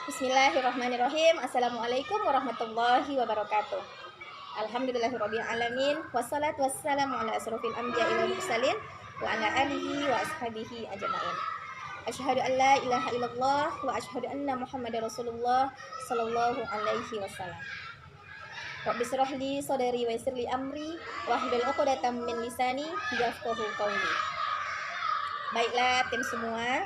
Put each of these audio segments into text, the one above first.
Bismillahirrahmanirrahim. Assalamualaikum warahmatullahi wabarakatuh. Alhamdulillahirabbil alamin. Wassalatu wassalamu ala asrofil anbiya'i wal mursalin wa ala alihi wa ashabihi ajmain. Asyhadu an la ilaha illallah wa asyhadu anna Muhammadar Rasulullah sallallahu alaihi wasallam. Rabbi shrah li sadri wa yassir li amri wahlul 'uqdatam min lisani yafqahu qawli. Baiklah tim semua,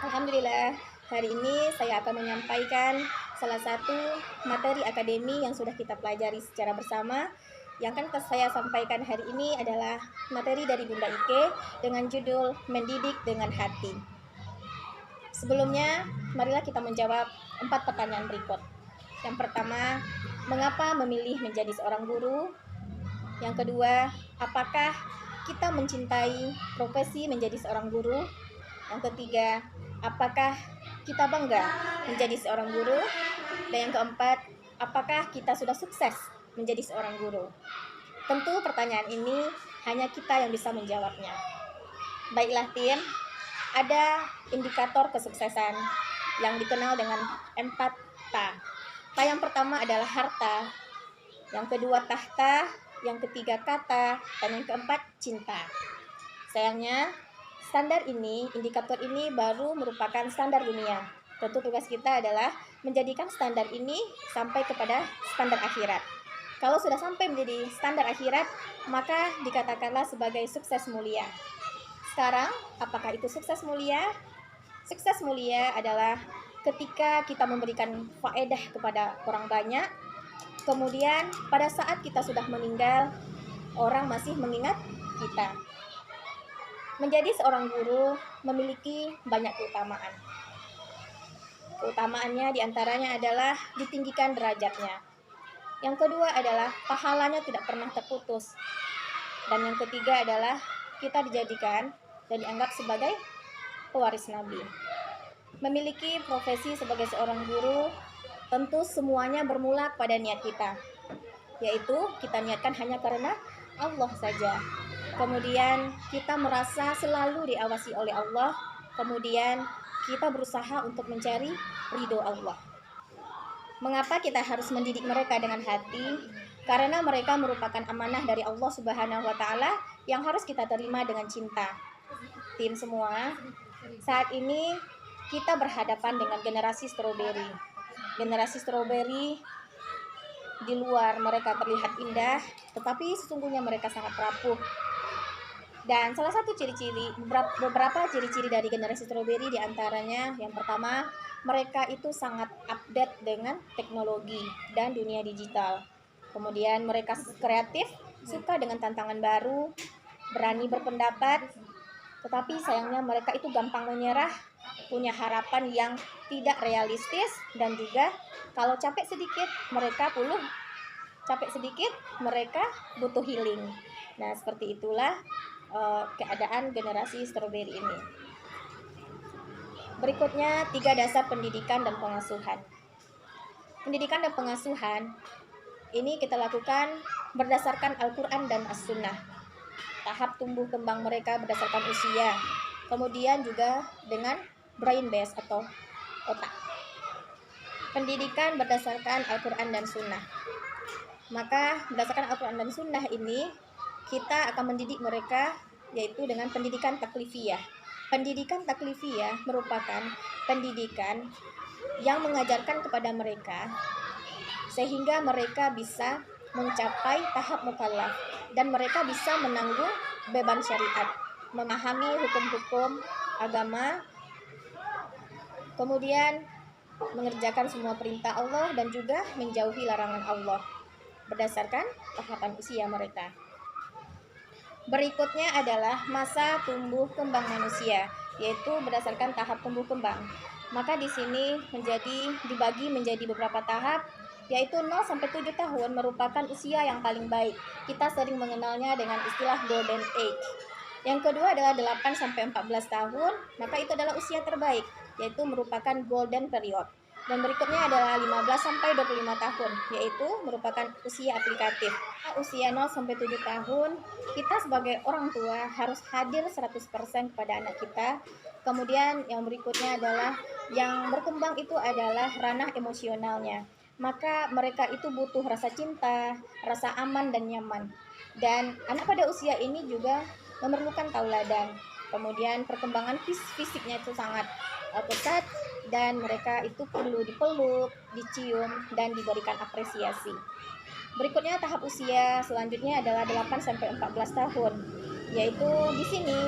alhamdulillah hari ini saya akan menyampaikan salah satu materi akademi yang sudah kita pelajari secara bersama. Yang akan saya sampaikan hari ini adalah materi dari Bunda Ike dengan judul Mendidik dengan Hati. Sebelumnya, marilah kita menjawab 4 pertanyaan berikut. Yang pertama, mengapa memilih menjadi seorang guru? Yang kedua, apakah kita mencintai profesi menjadi seorang guru? Yang ketiga, apakah kita bangga menjadi seorang guru? Dan yang keempat, apakah kita sudah sukses menjadi seorang guru? Tentu pertanyaan ini hanya kita yang bisa menjawabnya. Baiklah tim, ada indikator kesuksesan yang dikenal dengan 4 ta. Ta yang pertama adalah harta, yang kedua tahta, yang ketiga kata, dan yang keempat cinta. Sayangnya, standar ini, indikator ini baru merupakan standar dunia. Tentu tugas kita adalah menjadikan standar ini sampai kepada standar akhirat. Kalau sudah sampai menjadi standar akhirat, maka dikatakanlah sebagai sukses mulia. Sekarang, apakah itu sukses mulia? Sukses mulia adalah ketika kita memberikan faedah kepada orang banyak, kemudian pada saat kita sudah meninggal, orang masih mengingat kita. Menjadi seorang guru memiliki banyak keutamaan. Keutamaannya diantaranya adalah ditinggikan derajatnya. Yang kedua adalah pahalanya tidak pernah terputus. Dan yang ketiga adalah kita dijadikan dan dianggap sebagai pewaris Nabi. Memiliki profesi sebagai seorang guru, tentu semuanya bermula pada niat kita. Yaitu kita niatkan hanya karena Allah saja. Kemudian kita merasa selalu diawasi oleh Allah. Kemudian kita berusaha untuk mencari ridho Allah. Mengapa kita harus mendidik mereka dengan hati? Karena mereka merupakan amanah dari Allah Subhanahu wa Ta'ala yang harus kita terima dengan cinta. Tim semua, saat ini kita berhadapan dengan generasi stroberi. Generasi stroberi di luar mereka terlihat indah, tetapi sesungguhnya mereka sangat rapuh. Dan salah satu ciri-ciri, beberapa ciri-ciri dari generasi stroberi diantaranya, yang pertama, mereka itu sangat update dengan teknologi dan dunia digital. Kemudian mereka kreatif, suka dengan tantangan baru, berani berpendapat, tetapi sayangnya mereka itu gampang menyerah, punya harapan yang tidak realistis, dan juga kalau capek sedikit mereka butuh healing. Nah, seperti itulah keadaan generasi stroberi ini. Berikutnya, 3 dasar pendidikan dan pengasuhan. Pendidikan dan pengasuhan ini kita lakukan berdasarkan Al-Quran dan As-Sunnah. Tahap tumbuh kembang mereka berdasarkan usia, kemudian juga dengan brain base atau otak. Pendidikan berdasarkan Al-Quran dan Sunnah. Maka berdasarkan Al-Quran dan Sunnah ini, kita akan mendidik mereka yaitu dengan pendidikan taklifiyah. Pendidikan taklifiyah merupakan pendidikan yang mengajarkan kepada mereka sehingga mereka bisa mencapai tahap mukallaf dan mereka bisa menanggung beban syariat, memahami hukum-hukum agama, kemudian mengerjakan semua perintah Allah dan juga menjauhi larangan Allah berdasarkan tahapan usia mereka. Berikutnya adalah masa tumbuh kembang manusia, yaitu berdasarkan tahap tumbuh kembang. Maka di sini dibagi menjadi beberapa tahap, yaitu 0 sampai 7 tahun merupakan usia yang paling baik. Kita sering mengenalnya dengan istilah golden age. Yang kedua adalah 8 sampai 14 tahun, maka itu adalah usia terbaik, yaitu merupakan golden period. Dan berikutnya adalah 15 sampai 25 tahun, yaitu merupakan usia aplikatif. Usia 0 sampai 7 tahun, kita sebagai orang tua harus hadir 100% kepada anak kita Kemudian yang berikutnya adalah yang berkembang itu adalah ranah emosionalnya. Maka mereka itu butuh rasa cinta, rasa aman dan nyaman. Dan anak pada usia ini juga memerlukan tauladan. Kemudian perkembangan fisiknya itu sangat pesat dan mereka itu perlu dipeluk, dicium dan diberikan apresiasi. Berikutnya tahap usia selanjutnya adalah 8 sampai 14 tahun. Yaitu di sini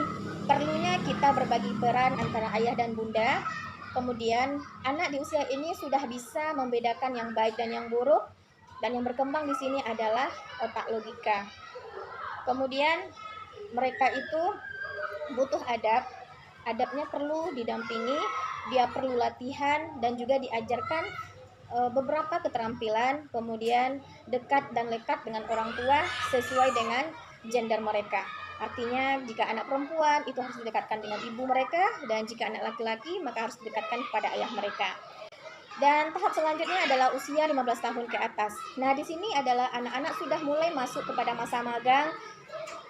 perlunya kita berbagi peran antara ayah dan bunda. Kemudian anak di usia ini sudah bisa membedakan yang baik dan yang buruk, dan yang berkembang di sini adalah otak logika. Kemudian mereka itu butuh adab. Adabnya perlu didampingi, dia perlu latihan dan juga diajarkan beberapa keterampilan, kemudian dekat dan lekat dengan orang tua sesuai dengan gender mereka. Artinya jika anak perempuan itu harus didekatkan dengan ibu mereka, dan jika anak laki-laki maka harus didekatkan kepada ayah mereka. Dan tahap selanjutnya adalah usia 15 tahun ke atas. Nah, di sini adalah anak-anak sudah mulai masuk kepada masa magang.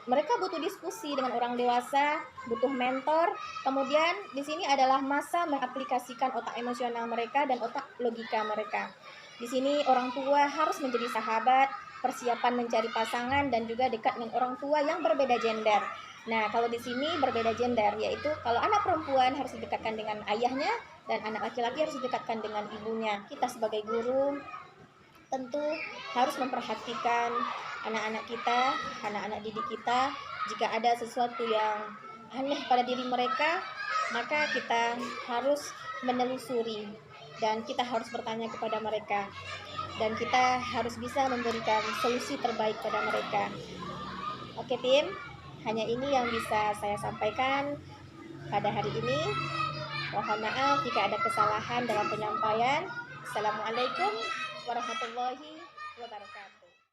Mereka butuh diskusi dengan orang dewasa, butuh mentor. Kemudian di sini adalah masa mengaplikasikan otak emosional mereka dan otak logika mereka. Di sini orang tua harus menjadi sahabat, persiapan mencari pasangan, dan juga dekat dengan orang tua yang berbeda gender. Nah, kalau di sini berbeda gender, yaitu kalau anak perempuan harus didekatkan dengan ayahnya, dan anak laki-laki harus didekatkan dengan ibunya. Kita sebagai guru tentu harus memperhatikan anak-anak kita, anak-anak didik kita. Jika ada sesuatu yang aneh pada diri mereka, maka kita harus menelusuri dan kita harus bertanya kepada mereka, dan kita harus bisa memberikan solusi terbaik pada mereka. Oke tim, hanya ini yang bisa saya sampaikan pada hari ini. Mohon maaf jika ada kesalahan dalam penyampaian. Assalamualaikum warahmatullahi wabarakatuh.